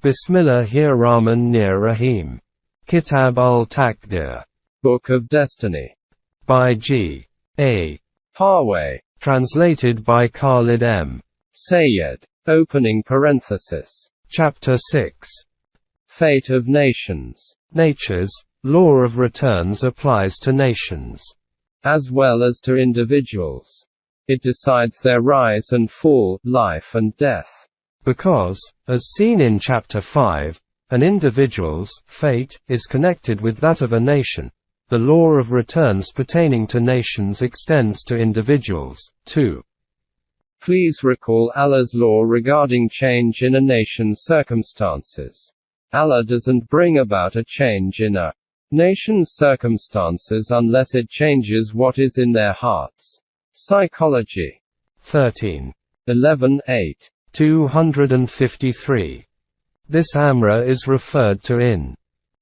Bismillahir-Rahman-Nir-Rahim. Kitab-ul-Taqdeer, Book of Destiny, by G. A. Parwez, translated by Khalid M. Sayyed. Opening parenthesis. Chapter 6. Fate of Nations. Nature's law of returns applies to nations, as well as to individuals. It decides their rise and fall, life and death. Because, as seen in Chapter 5, an individual's fate is connected with that of a nation, the law of returns pertaining to nations extends to individuals, too. Please recall Allah's law regarding change in a nation's circumstances. Allah doesn't bring about a change in a nation's circumstances unless it changes what is in their hearts. Psychology. 13:11-8. 253. This amra is referred to in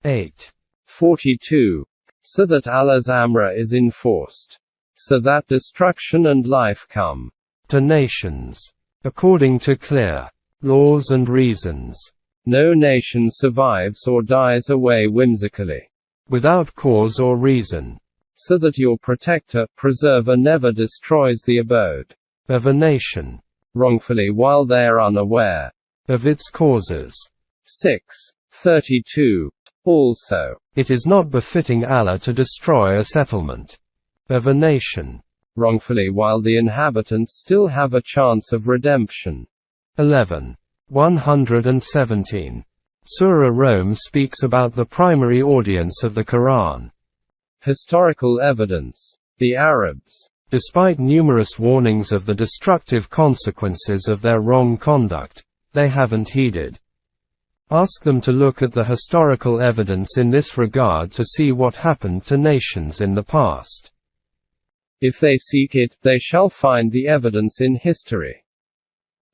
8:42, so that Allah's amra is enforced, so that destruction and life come to nations, according to clear laws and reasons. No nation survives or dies away whimsically, without cause or reason, so that your protector, preserver never destroys the abode of a nation wrongfully while they are unaware of its causes. 6:32. Also, it is not befitting Allah to destroy a settlement of a nation wrongfully while the inhabitants still have a chance of redemption. 11:117. Surah Rum speaks about the primary audience of the Quran. Historical evidence. The Arabs, despite numerous warnings of the destructive consequences of their wrong conduct, they haven't heeded. Ask them to look at the historical evidence in this regard to see what happened to nations in the past. If they seek it, they shall find the evidence in history.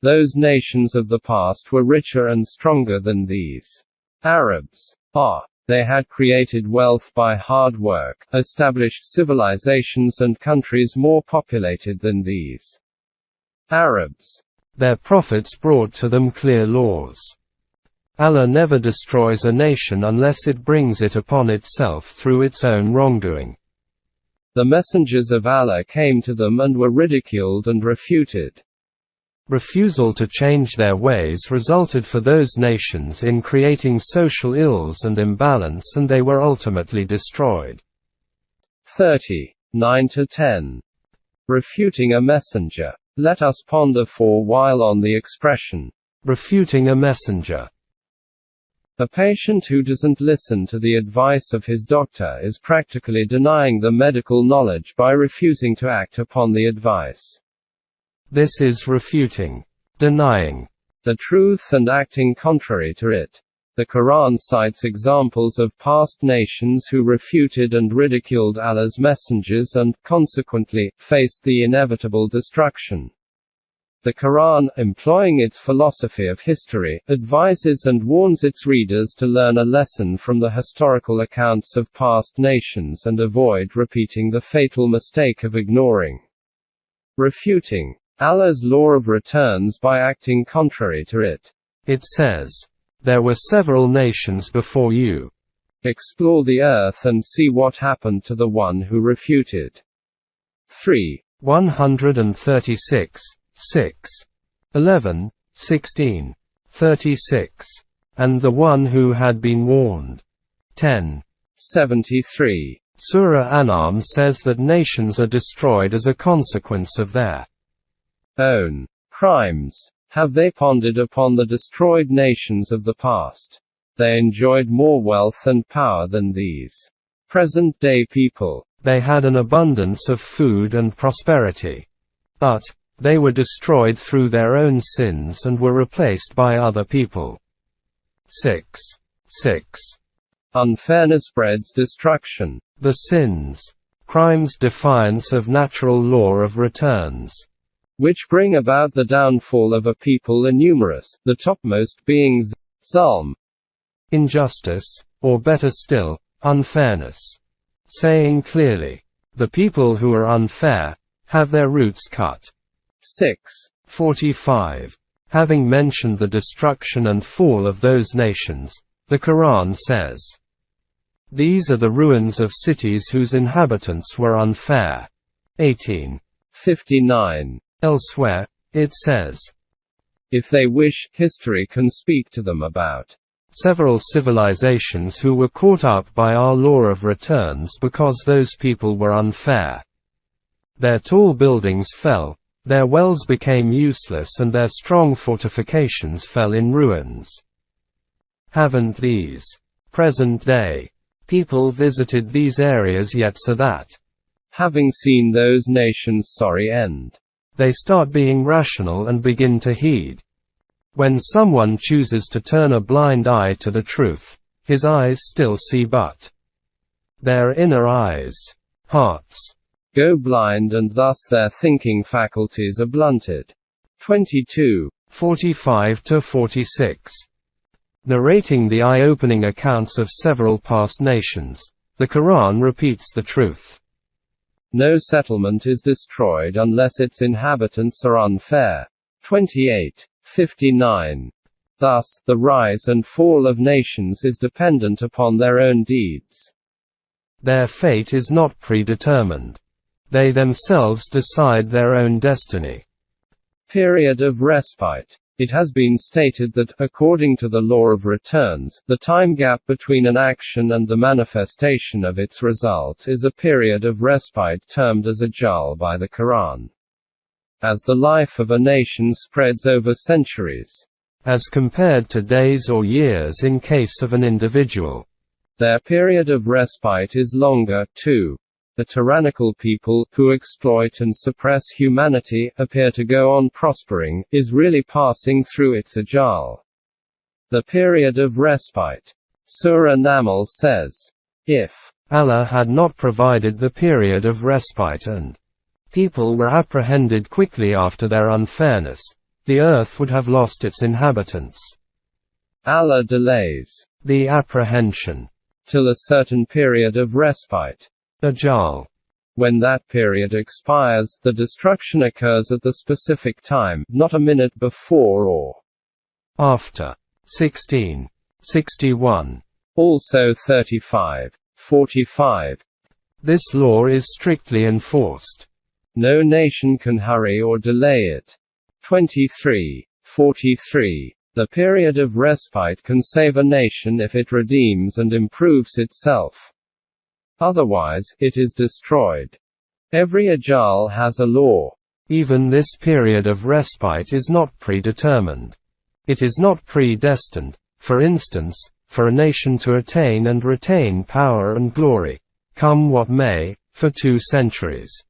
Those nations of the past were richer and stronger than these. Arabs. They had created wealth by hard work, established civilizations and countries more populated than these. Arabs. Their prophets brought to them clear laws. Allah never destroys a nation unless it brings it upon itself through its own wrongdoing. The messengers of Allah came to them and were ridiculed and refuted. Refusal to change their ways resulted for those nations in creating social ills and imbalance, and they were ultimately destroyed. 30:9-10. Refuting a messenger. Let us ponder for a while on the expression, refuting a messenger. A patient who doesn't listen to the advice of his doctor is practically denying the medical knowledge by refusing to act upon the advice. This is refuting, denying the truth and acting contrary to it. The Quran cites examples of past nations who refuted and ridiculed Allah's messengers and, consequently, faced the inevitable destruction. The Quran, employing its philosophy of history, advises and warns its readers to learn a lesson from the historical accounts of past nations and avoid repeating the fatal mistake of ignoring, refuting Allah's law of returns by acting contrary to it. It says, "There were several nations before you. Explore the earth and see what happened to the one who refuted." 3:136, 6, 11, 16, 36. And the one who had been warned. 10:73. Surah An'am says that nations are destroyed as a consequence of their own crimes. Have they pondered upon the destroyed nations of the past? They enjoyed more wealth and power than these present-day people. They had an abundance of food and prosperity. But they were destroyed through their own sins and were replaced by other people. 6:6. Unfairness breeds destruction. The sins, crimes, defiance of natural law of returns, which bring about the downfall of a people are numerous, the topmost being zulm, injustice, or better still, unfairness. Saying clearly, the people who are unfair have their roots cut. 6:45. Having mentioned the destruction and fall of those nations, the Quran says, "These are the ruins of cities whose inhabitants were unfair." 18:59. Elsewhere, it says, "If they wish, history can speak to them about several civilizations who were caught up by our law of returns because those people were unfair. Their tall buildings fell, their wells became useless and their strong fortifications fell in ruins. Haven't these present-day people visited these areas yet so that, having seen those nations' sorry end, they start being rational and begin to heed? When someone chooses to turn a blind eye to the truth, his eyes still see but their inner eyes, hearts, go blind and thus their thinking faculties are blunted." 22:45–46. Narrating the eye-opening accounts of several past nations, the Quran repeats the truth. No settlement is destroyed unless its inhabitants are unfair. 28:59. Thus, the rise and fall of nations is dependent upon their own deeds. Their fate is not predetermined. They themselves decide their own destiny. Period of respite. It has been stated that, according to the law of returns, the time gap between an action and the manifestation of its result is a period of respite termed as ajal by the Quran. As the life of a nation spreads over centuries, as compared to days or years in case of an individual, their period of respite is longer, too. The tyrannical people, who exploit and suppress humanity, appear to go on prospering, is really passing through its ajal. The period of respite. Surah Naml says, "If Allah had not provided the period of respite and people were apprehended quickly after their unfairness, the earth would have lost its inhabitants." Allah delays the apprehension till a certain period of respite, ajal. When that period expires, the destruction occurs at the specific time, not a minute before or after. 16:61. Also 35:45. This law is strictly enforced. No nation can hurry or delay it. 23:43. The period of respite can save a nation if it redeems and improves itself. Otherwise, it is destroyed. Every ajal has a law. Even this period of respite is not predetermined. It is not predestined, for instance, for a nation to attain and retain power and glory, come what may, for 2 centuries.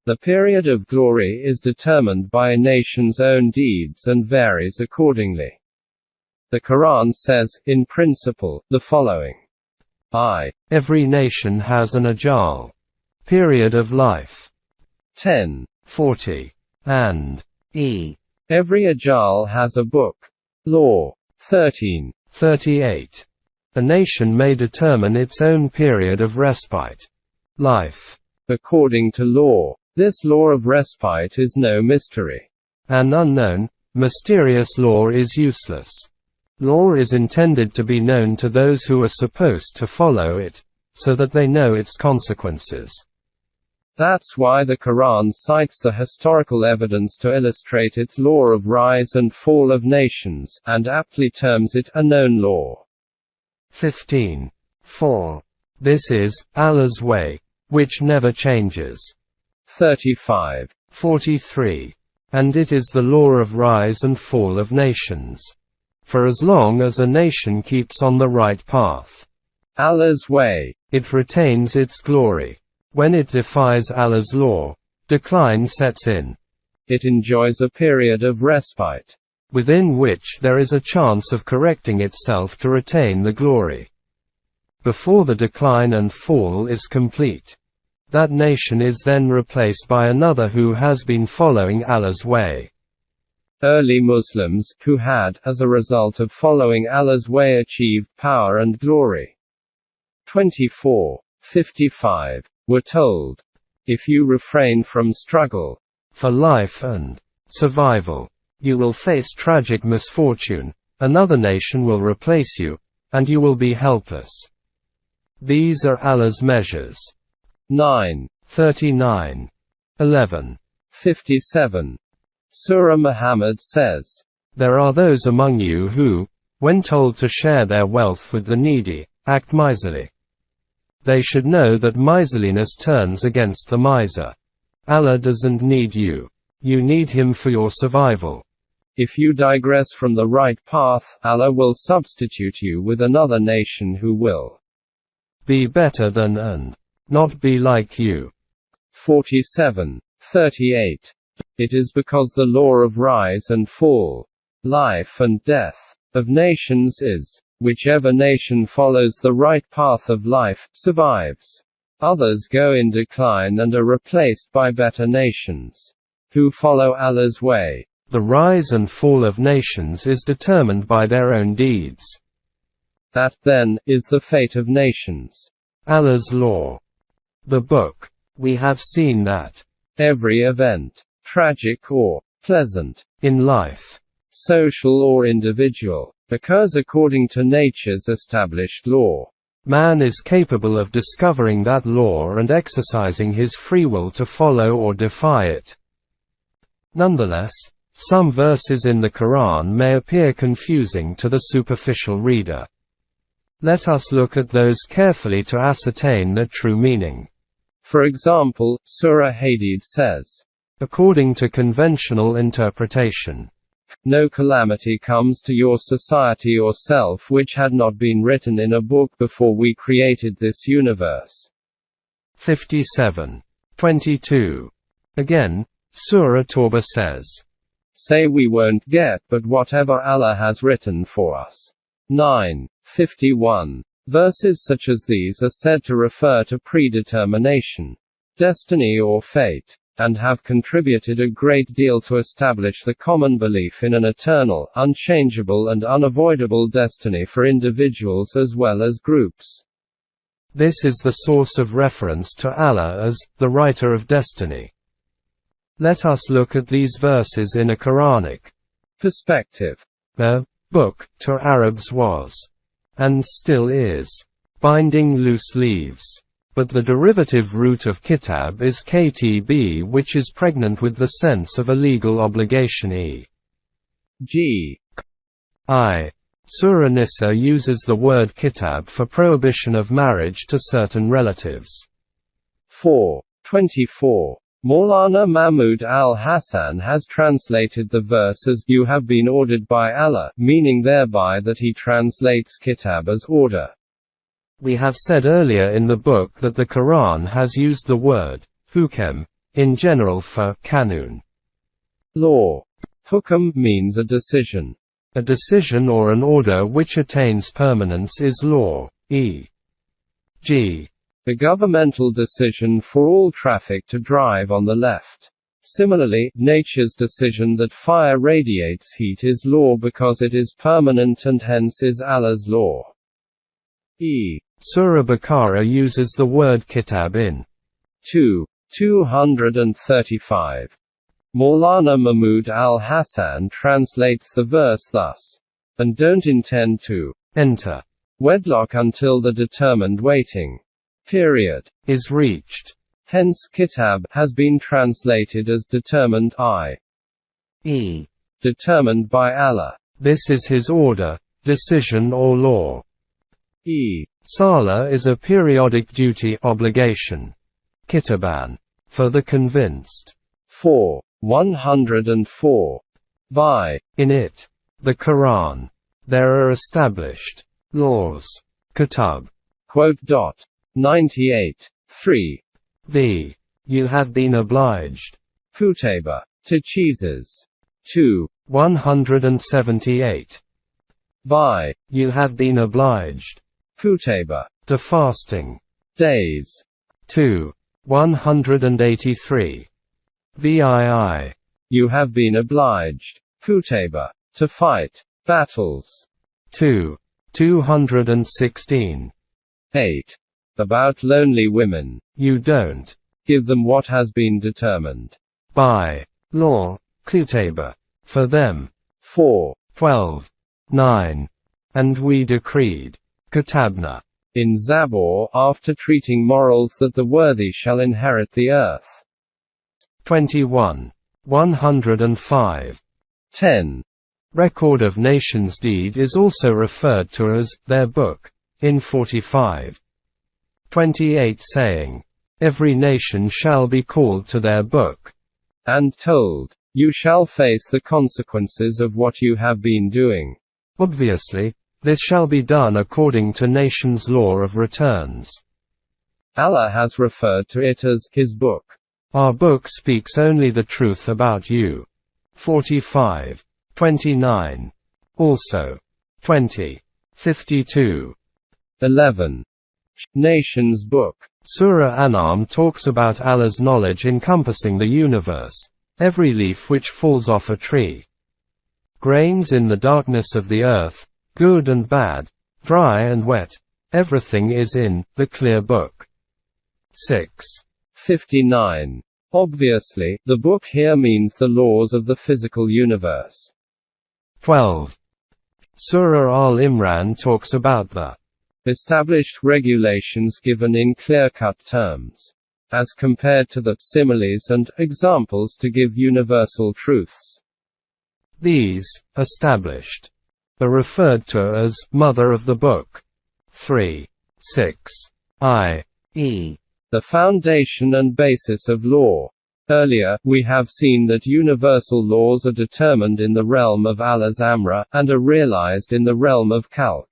The period of glory is determined by a nation's own deeds and varies accordingly. The Quran says, in principle, the following. Every nation has an ajal, period of life. 10:40. And every ajal has a book, law. 13:38. A nation may determine its own period of respite, life, according to law. This law of respite is no mystery. An unknown, mysterious law is useless. Law is intended to be known to those who are supposed to follow it, so that they know its consequences. That's why the Quran cites the historical evidence to illustrate its law of rise and fall of nations, and aptly terms it a known law. 15:4. This is Allah's way, which never changes. 35:43. And it is the law of rise and fall of nations. For as long as a nation keeps on the right path, Allah's way, it retains its glory. When it defies Allah's law, decline sets in. It enjoys a period of respite, within which there is a chance of correcting itself to retain the glory. Before the decline and fall is complete, that nation is then replaced by another who has been following Allah's way. Early Muslims, who had, as a result of following Allah's way, achieved power and glory. 24:55. Were told, if you refrain from struggle for life and survival, You will face tragic misfortune, another nation will replace you, and you will be helpless. These are Allah's measures. 9. 39. 11. 57. Surah Muhammad says, There are those among you who, when told to share their wealth with the needy, act miserly. They should know that miserliness turns against the miser. Allah doesn't need you. You need Him for your survival. If you digress from the right path, Allah will substitute you with another nation who will be better than and not be like you. 47. 38. It is because the law of rise and fall, life and death, of nations is, whichever nation follows the right path of life, survives. Others go in decline and are replaced by better nations, who follow Allah's way. The rise and fall of nations is determined by their own deeds. That, then, is the fate of nations. Allah's law. The book. We have seen that every event, tragic or pleasant, in life, social or individual, occurs according to nature's established law. Man is capable of discovering that law and exercising his free will to follow or defy it. Nonetheless, some verses in the Quran may appear confusing to the superficial reader. Let us look at those carefully to ascertain their true meaning. For example, Surah Hadid says, according to conventional interpretation, no calamity comes to your society or self which had not been written in a book before we created this universe. 57. 22. Again, Surah Tawbah says, say we won't get but whatever Allah has written for us. 9. 51. Verses such as these are said to refer to predetermination, destiny or fate, and have contributed a great deal to establish the common belief in an eternal, unchangeable and unavoidable destiny for individuals as well as groups. This is the source of reference to Allah as the writer of destiny. Let us look at these verses in a Quranic perspective. The book, to Arabs was, and still is, binding loose leaves. But the derivative root of kitab is ktb, which is pregnant with the sense of a legal obligation e.g. I. Surah Nisa uses the word kitab for prohibition of marriage to certain relatives. 4. 24. Maulana Mahmud al-Hassan has translated the verse as you have been ordered by Allah, meaning thereby that he translates kitab as order. We have said earlier in the book that the Quran has used the word hukam in general for kanun, law. Hukam means a decision. A decision or an order which attains permanence is law, e.g. a governmental decision for all traffic to drive on the left. Similarly, nature's decision that fire radiates heat is law because it is permanent and hence is Allah's law. Surah Baqarah uses the word kitab in 235. Maulana Mahmud al-Hassan translates the verse thus, and don't intend to enter wedlock until the determined waiting period is reached. Hence kitab has been translated as determined, i.e. determined by Allah. This is his order, decision or law. Sala is a periodic duty obligation. Kitaban, for the convinced. 4. 104. In it, the Quran, there are established laws. Kitab. 98. 3. You have been obliged. Kutaba. To cheeses. 2. 178. You have been obliged. Kutaba. To fasting. Days. 2. 183. You have been obliged. Kutaba. To fight. Battles. 2. 216. 8. About lonely women. You don't give them what has been determined by law. Kutaba. for them. 4. 12. 9. And we decreed. Katabna. In Zabur, after treating morals that the worthy shall inherit the earth. 21. 105. 10. Record of nations' deed is also referred to as their book, in 45. 28 saying, every nation shall be called to their book, and told, you shall face the consequences of what you have been doing. Obviously, this shall be done according to nations' law of returns. Allah has referred to it as his book. Our book speaks only the truth about you. 45. 29. Also. 20. 52. 11. Nations Book. Surah An'am talks about Allah's knowledge encompassing the universe, every leaf which falls off a tree, grains in the darkness of the earth, good and bad, dry and wet, everything is in the clear book. 6. 59. Obviously, the book here means the laws of the physical universe. 12. Surah Al-Imran talks about the established regulations given in clear-cut terms, as compared to the similes and examples to give universal truths. These, established, are referred to as mother of the book. 3. 6. i.e. the foundation and basis of law. Earlier, we have seen that universal laws are determined in the realm of Allah's Amra, and are realized in the realm of Khalq.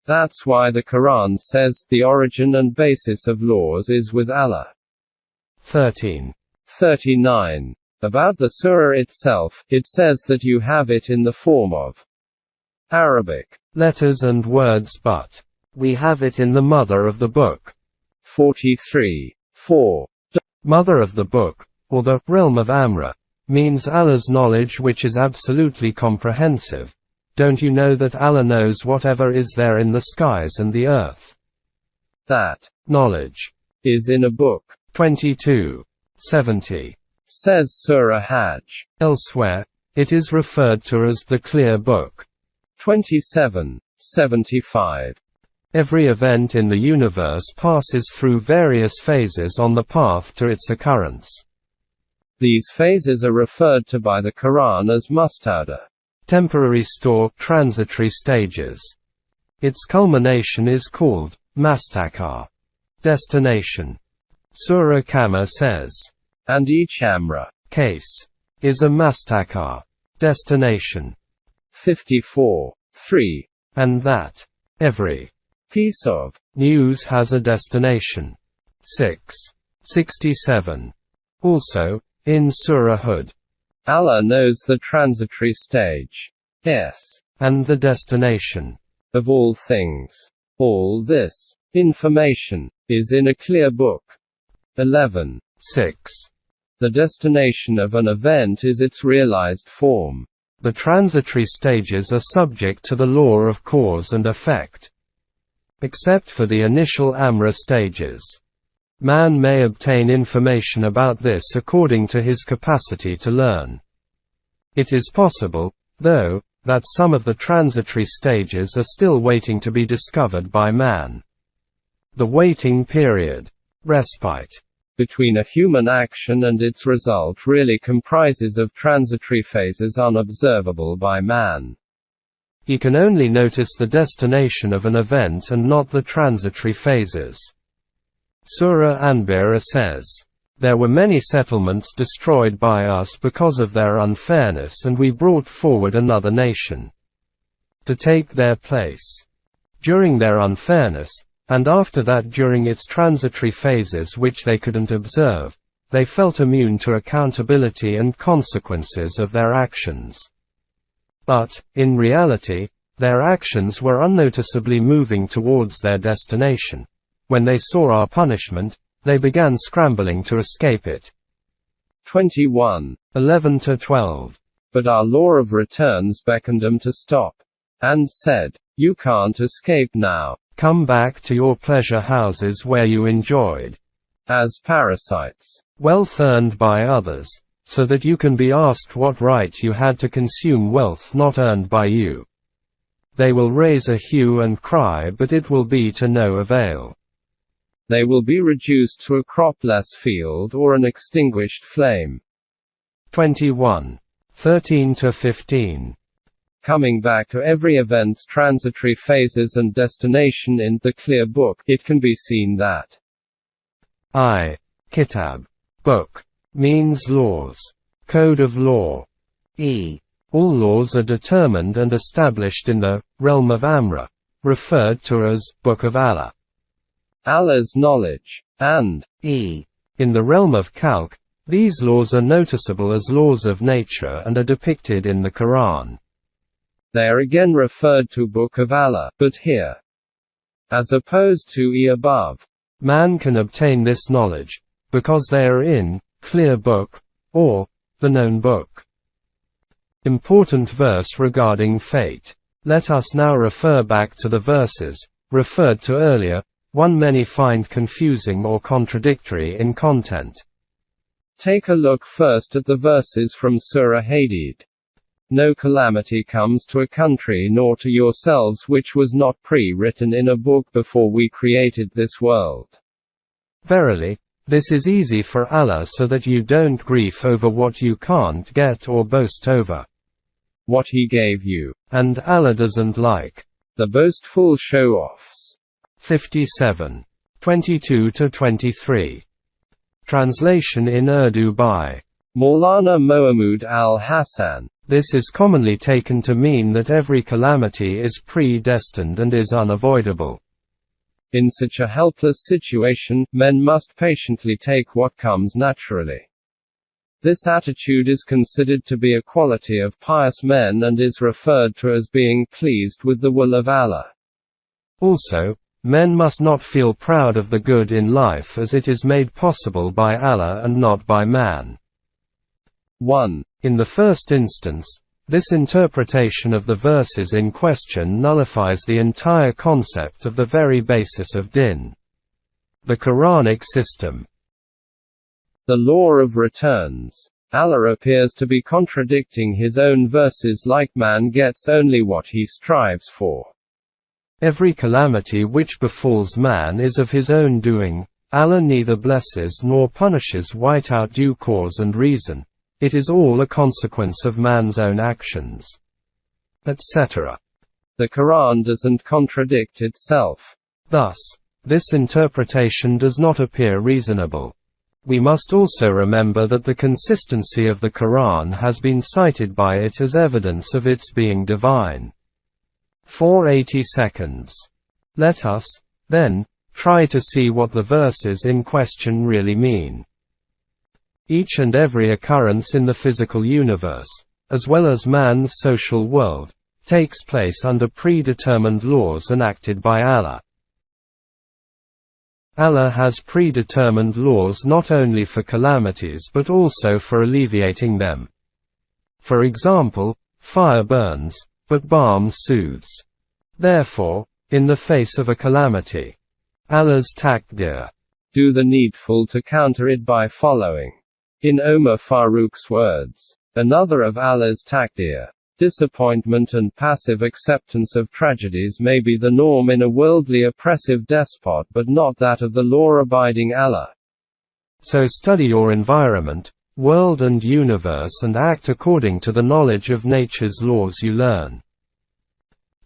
That's why the Quran says, the origin and basis of laws is with Allah. 13. 39. About the surah itself, it says that you have it in the form of Arabic letters and words, but we have it in the mother of the book. 43. 4. Mother of the book, or the realm of Amra, means Allah's knowledge which is absolutely comprehensive. Don't you know that Allah knows whatever is there in the skies and the earth? That knowledge is in a book. 22. 70. Says Surah Hajj. Elsewhere, it is referred to as the clear book. 27. 75. Every event in the universe passes through various phases on the path to its occurrence. These phases are referred to by the Quran as mustada, temporary transitory stages. Its culmination is called mastakar, destination. Surah Qamar says, and each Amra case is a mastakar, destination. 54. 3. And that every piece of news has a destination. 6. 67. Also, in Surah Hud, Allah knows the transitory stage, yes, and the destination of all things. All this information is in a clear book. 11. 6. The destination of an event is its realized form. The transitory stages are subject to the law of cause and effect. Except for the initial Amra stages. Man may obtain information about this according to his capacity to learn. It is possible, though, that some of the transitory stages are still waiting to be discovered by man. The waiting period, respite, between a human action and its result really comprises of transitory phases unobservable by man. He can only notice the destination of an event and not the transitory phases. Surah Anbiya says, there were many settlements destroyed by us because of their unfairness, and we brought forward another nation to take their place. During their unfairness, and after that during its transitory phases which they couldn't observe, they felt immune to accountability and consequences of their actions. But, in reality, their actions were unnoticeably moving towards their destination. When they saw our punishment, they began scrambling to escape it. 21. 11-12. But our law of returns beckoned them to stop, and said, you can't escape now. Come back to your pleasure houses where you enjoyed, as parasites, wealth earned by others, so that you can be asked what right you had to consume wealth not earned by you. They will raise a hue and cry, but it will be to no avail. They will be reduced to a cropless field or an extinguished flame. 21. 13–15. Coming back to every event's transitory phases and destination in the clear book, it can be seen that Kitab, book, means laws, code of law. All laws are determined and established in the realm of Amra, referred to as Book of Allah. Allah's knowledge, and in the realm of Khalq, these laws are noticeable as laws of nature and are depicted in the Quran. They are again referred to Book of Allah, but here, as opposed to above. Man can obtain this knowledge, because they are in clear book, or the known book. Important verse regarding fate. Let us now refer back to the verses referred to earlier, one many find confusing or contradictory in content. Take a look first at the verses from Surah Hadid. No calamity comes to a country nor to yourselves which was not pre-written in a book before we created this world. Verily, this is easy for Allah, so that you don't grieve over what you can't get or boast over what He gave you. And Allah doesn't like the boastful show-offs. 57. 22–23. Translation in Urdu by Maulana Mohammad al-Hassan. This is commonly taken to mean that every calamity is predestined and is unavoidable. In such a helpless situation, men must patiently take what comes naturally. This attitude is considered to be a quality of pious men and is referred to as being pleased with the will of Allah. Also, men must not feel proud of the good in life, as it is made possible by Allah and not by man. 1. In the first instance, this interpretation of the verses in question nullifies the entire concept of the very basis of din, the Quranic system. The law of returns. Allah appears to be contradicting His own verses, like man gets only what he strives for. Every calamity which befalls man is of his own doing. Allah neither blesses nor punishes without due cause and reason. It is all a consequence of man's own actions, etc. The Quran doesn't contradict itself. Thus, this interpretation does not appear reasonable. We must also remember that the consistency of the Quran has been cited by it as evidence of its being divine. 480 seconds. Let us, then, try to see what the verses in question really mean. Each and every occurrence in the physical universe, as well as man's social world, takes place under predetermined laws enacted by Allah. Allah has predetermined laws not only for calamities but also for alleviating them. For example, fire burns, but balm soothes. Therefore, in the face of a calamity, Allah's Taqdeer, do the needful to counter it by following. In Omar Farooq's words, another of Allah's Taqdeer, disappointment and passive acceptance of tragedies may be the norm in a worldly oppressive despot, but not that of the law-abiding Allah. So study your environment, world and universe, and act according to the knowledge of nature's laws you learn.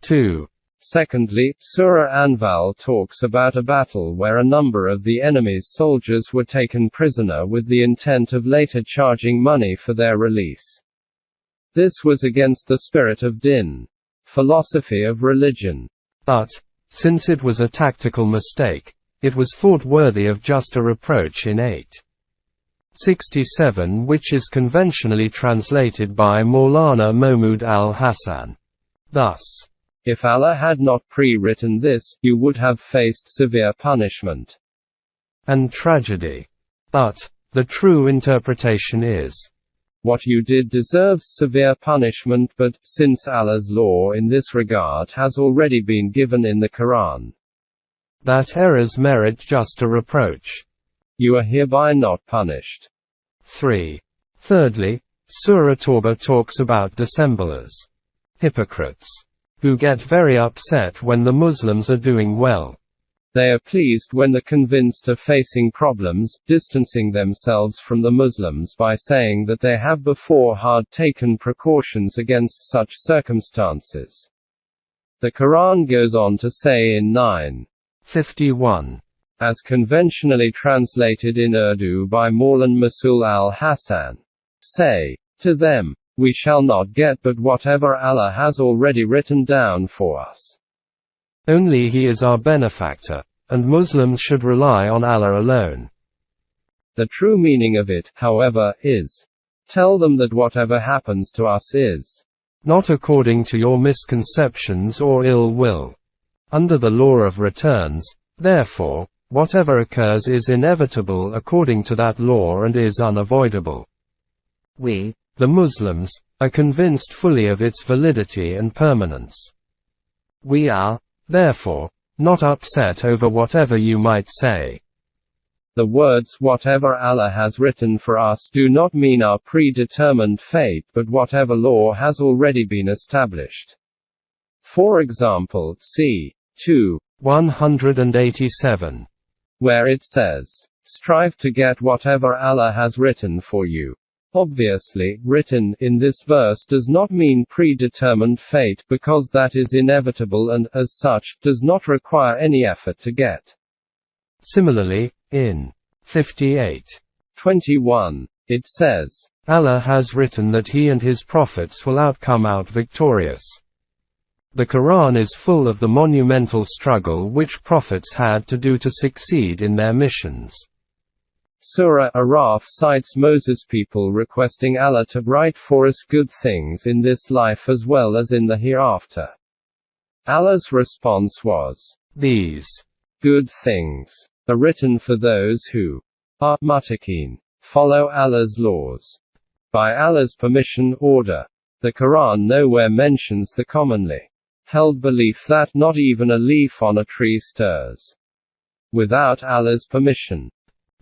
2. Secondly, Surah Anfal talks about a battle where a number of the enemy's soldiers were taken prisoner with the intent of later charging money for their release. This was against the spirit of din, philosophy of religion. But, since it was a tactical mistake, it was thought worthy of just a reproach in 8:67, which is conventionally translated by Maulana Mohammad al-Hassan. Thus, if Allah had not pre-written this, you would have faced severe punishment and tragedy. But, the true interpretation is, what you did deserves severe punishment, but, since Allah's law in this regard has already been given in the Quran, that errors merit just a reproach, you are hereby not punished. 3. Thirdly, Surah Tawbah talks about dissemblers, hypocrites, who get very upset when the Muslims are doing well. They are pleased when the convinced are facing problems, distancing themselves from the Muslims by saying that they have beforehand taken precautions against such circumstances. The Quran goes on to say in 9:51, as conventionally translated in Urdu by Maulan Masul al-Hassan, say to them, we shall not get but whatever Allah has already written down for us. Only He is our benefactor, and Muslims should rely on Allah alone. The true meaning of it, however, is, tell them that whatever happens to us is not according to your misconceptions or ill will. Under the law of returns, therefore, whatever occurs is inevitable according to that law and is unavoidable. We, the Muslims, are convinced fully of its validity and permanence. We are, therefore, not upset over whatever you might say. The words whatever Allah has written for us do not mean our predetermined fate but whatever law has already been established. For example, see 2:187, where it says, strive to get whatever Allah has written for you. Obviously, written in this verse does not mean predetermined fate because that is inevitable and, as such, does not require any effort to get. Similarly, in 58:21, it says, Allah has written that He and His prophets will come out victorious. The Quran is full of the monumental struggle which prophets had to do to succeed in their missions. Surah Araf cites Moses' people requesting Allah to write for us good things in this life as well as in the hereafter. Allah's response was, these good things are written for those who are muttaqin, follow Allah's laws. By Allah's permission order. The Quran nowhere mentions the commonly held belief that not even a leaf on a tree stirs without Allah's permission.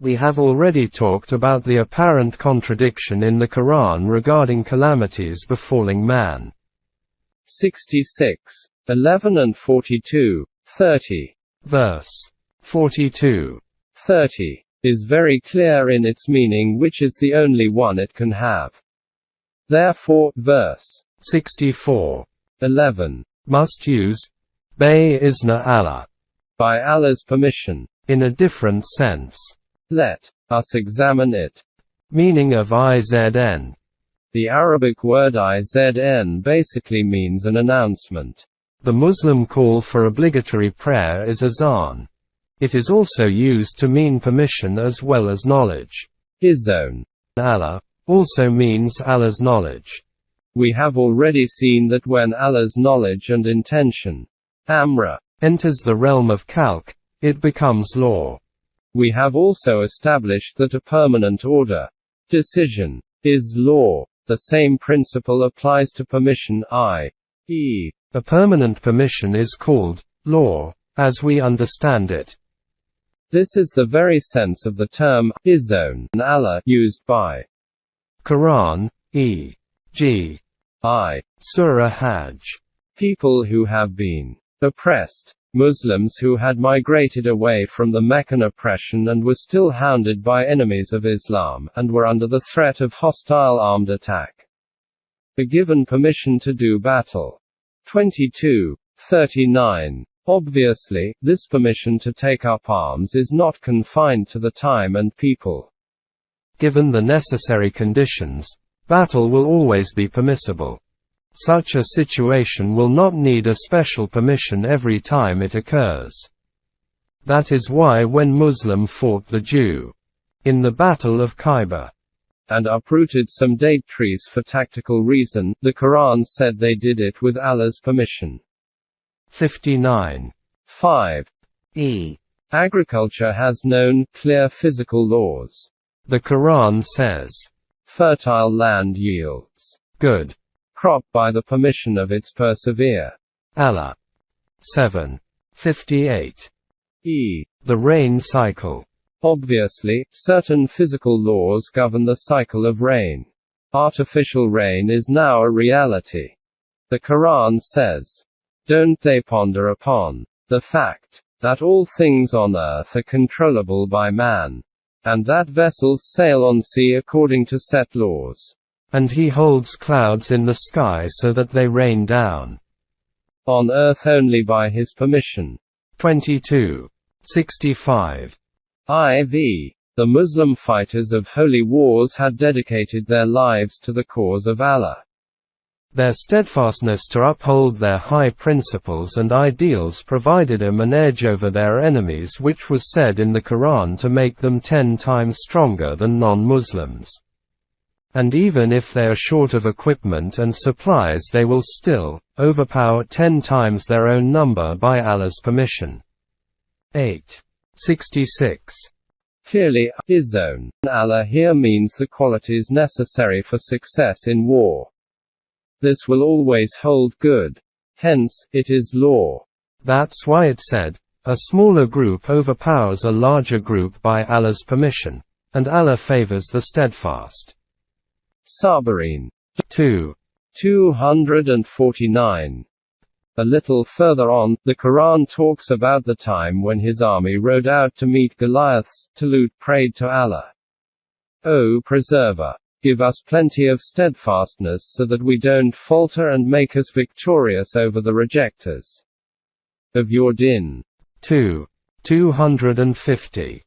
We have already talked about the apparent contradiction in the Quran regarding calamities befalling man. 66:11 and 42:30. Verse 42:30 is very clear in its meaning, which is the only one it can have. Therefore, verse 64:11 must use bi-izna Allah, by Allah's permission, in a different sense. Let us examine it. Meaning of izn. The Arabic word izn basically means an announcement. The Muslim call for obligatory prayer is azan. It is also used to mean permission as well as knowledge. Izn. Allah also means Allah's knowledge. We have already seen that when Allah's knowledge and intention, amra, enters the realm of khalq, it becomes law. We have also established that a permanent order, decision, is law. The same principle applies to permission, i.e., a permanent permission is called law, as we understand it. This is the very sense of the term izn Allah used by Quran, e.g. Surah Hajj. People who have been oppressed. Muslims who had migrated away from the Meccan oppression and were still hounded by enemies of Islam, and were under the threat of hostile armed attack. Are given permission to do battle. 22:39. Obviously, this permission to take up arms is not confined to the time and people. Given the necessary conditions, battle will always be permissible. Such a situation will not need a special permission every time it occurs. That is why when Muslim fought the Jew in the Battle of Khaybar and uprooted some date trees for tactical reason, the Quran said they did it with Allah's permission. 59:5 Agriculture has known, clear physical laws. The Quran says, fertile land yields good crop by the permission of its persevere. Allah 7:58 The rain cycle. Obviously, certain physical laws govern the cycle of rain. Artificial rain is now a reality. The Quran says, "Don't they ponder upon the fact that all things on earth are controllable by man, and that vessels sail on sea according to set laws, and he holds clouds in the sky so that they rain down on earth only by his permission." 22:65. IV. The Muslim fighters of holy wars had dedicated their lives to the cause of Allah. Their steadfastness to uphold their high principles and ideals provided them an edge over their enemies, which was said in the Quran to make them 10 times stronger than non-Muslims. And even if they are short of equipment and supplies, they will still overpower 10 times their own number by Allah's permission. 8:66. Clearly, Izzon, Allah here means the qualities necessary for success in war. This will always hold good. Hence, it is law. That's why it said, "A smaller group overpowers a larger group by Allah's permission, and Allah favors the steadfast." Sabarin. 249. A little further on, the Quran talks about the time when his army rode out to meet Goliaths. Talut prayed to Allah, "O Preserver, give us plenty of steadfastness so that we don't falter, and make us victorious over the rejectors of your din." 250.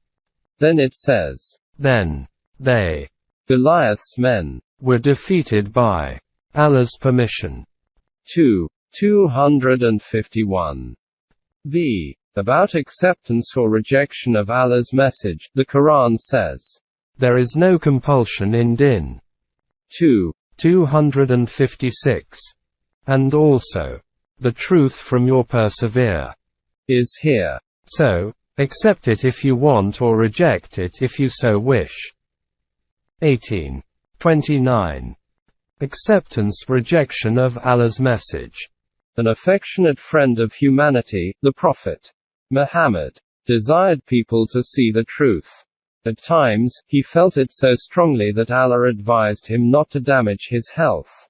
Then it says, Then they, Goliath's men, were defeated by Allah's permission. 251. V. About acceptance or rejection of Allah's message, the Quran says, "There is no compulsion in din." 256. And also, "The truth from your persevere is here. So, accept it if you want, or reject it if you so wish." 18:29. Acceptance, rejection of Allah's message. An affectionate friend of humanity, the Prophet Muhammad desired people to see the truth. At times, he felt it so strongly that Allah advised him not to damage his health.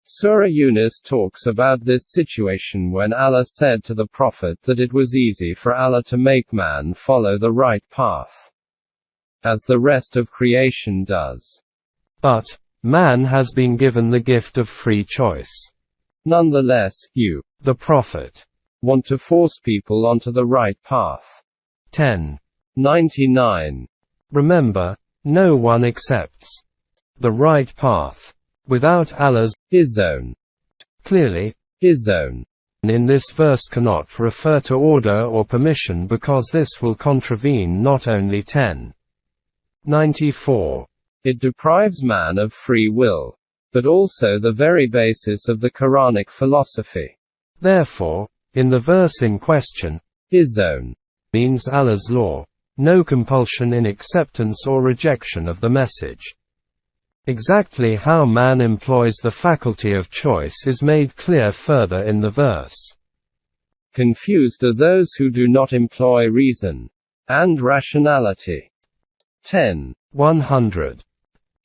Surah Yunus talks about this situation when Allah said to the Prophet that it was easy for Allah to make man follow the right path, as the rest of creation does. But man has been given the gift of free choice. Nonetheless, you, the Prophet, want to force people onto the right path. 10:99. Remember, no one accepts the right path without Allah's Izzon. Clearly, Izzon in this verse cannot refer to order or permission, because this will contravene not only 10:94. It deprives man of free will, but also the very basis of the Quranic philosophy. Therefore, in the verse in question, Izzon means Allah's law, no compulsion in acceptance or rejection of the message. Exactly how man employs the faculty of choice is made clear further in the verse. Confused are those who do not employ reason and rationality. 10:100.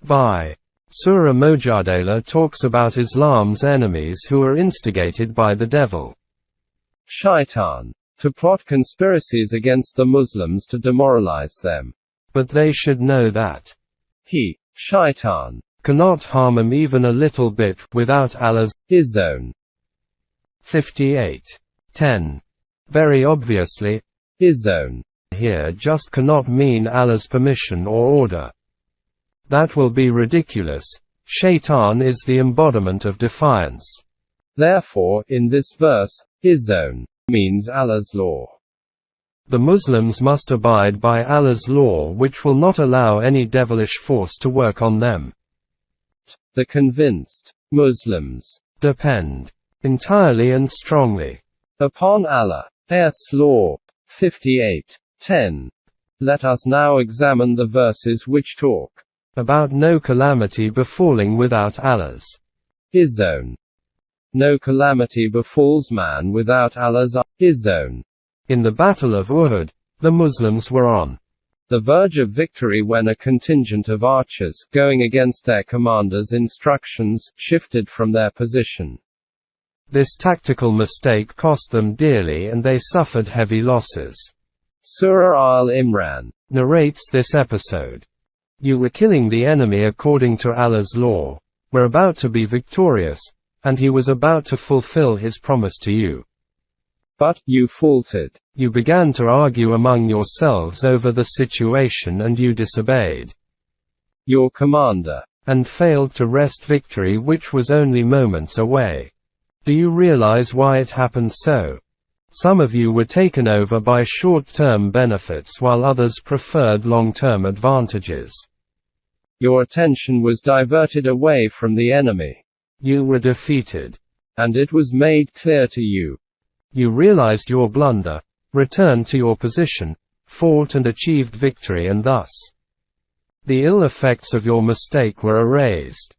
Vi. Surah Mojadala talks about Islam's enemies who are instigated by the devil, Shaitan, to plot conspiracies against the Muslims to demoralize them. But they should know that he, Shaitan, cannot harm them even a little bit without Allah's Izzon. 58:10. Very obviously, Izzon here just cannot mean Allah's permission or order. That will be ridiculous. Shaitan is the embodiment of defiance. Therefore, in this verse, Izzon means Allah's law. The Muslims must abide by Allah's law, which will not allow any devilish force to work on them. The convinced Muslims depend entirely and strongly upon Allah's law. 58:10. Let us now examine the verses which talk about no calamity befalling without Allah's Izzon. No calamity befalls man without Allah's Izzon. In the Battle of Uhud, the Muslims were on the verge of victory when a contingent of archers, going against their commander's instructions, shifted from their position. This tactical mistake cost them dearly and they suffered heavy losses. Surah Al-Imran narrates this episode. You were killing the enemy according to Allah's law, were about to be victorious, and he was about to fulfill his promise to you. But you faltered. You began to argue among yourselves over the situation and you disobeyed your commander, and failed to wrest victory which was only moments away. Do you realize why it happened so? Some of you were taken over by short-term benefits while others preferred long-term advantages. Your attention was diverted away from the enemy. You were defeated. And it was made clear to you. You realized your blunder, returned to your position, fought and achieved victory, and thus the ill effects of your mistake were erased.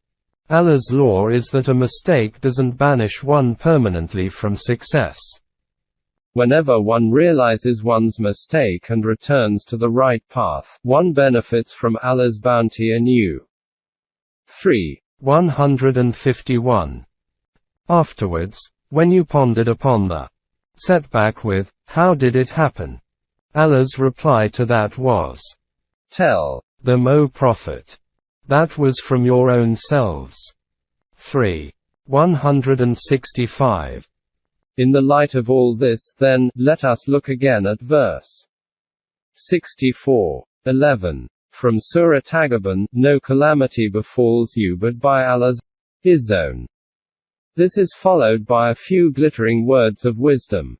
Allah's law is that a mistake doesn't banish one permanently from success. Whenever one realizes one's mistake and returns to the right path, one benefits from Allah's bounty anew. 151. Afterwards, when you pondered upon the setback with, how did it happen? Allah's reply to that was, tell them, O Prophet. That was from your own selves. 165. In the light of all this, then, let us look again at verse 64:11. From Surah Taghaban, no calamity befalls you but by Allah's own. This is followed by a few glittering words of wisdom.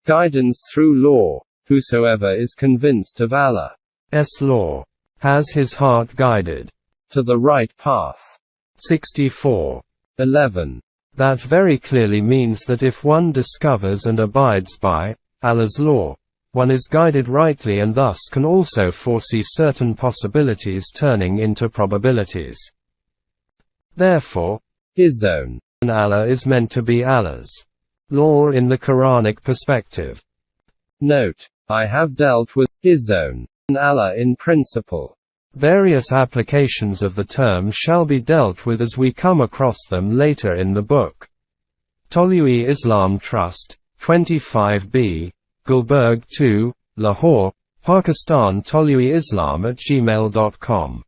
Guidance through law. Whosoever is convinced of Allah's law has his heart guided to the right path. 64:11. That very clearly means that if one discovers and abides by Allah's law, one is guided rightly and thus can also foresee certain possibilities turning into probabilities. Therefore, His own and Allah is meant to be Allah's law in the Quranic perspective. Note: I have dealt with His own and Allah in principle. Various applications of the term shall be dealt with as we come across them later in the book. Tolui Islam Trust, 25B, Gulberg 2, Lahore, Pakistan. Tolui Islam@gmail.com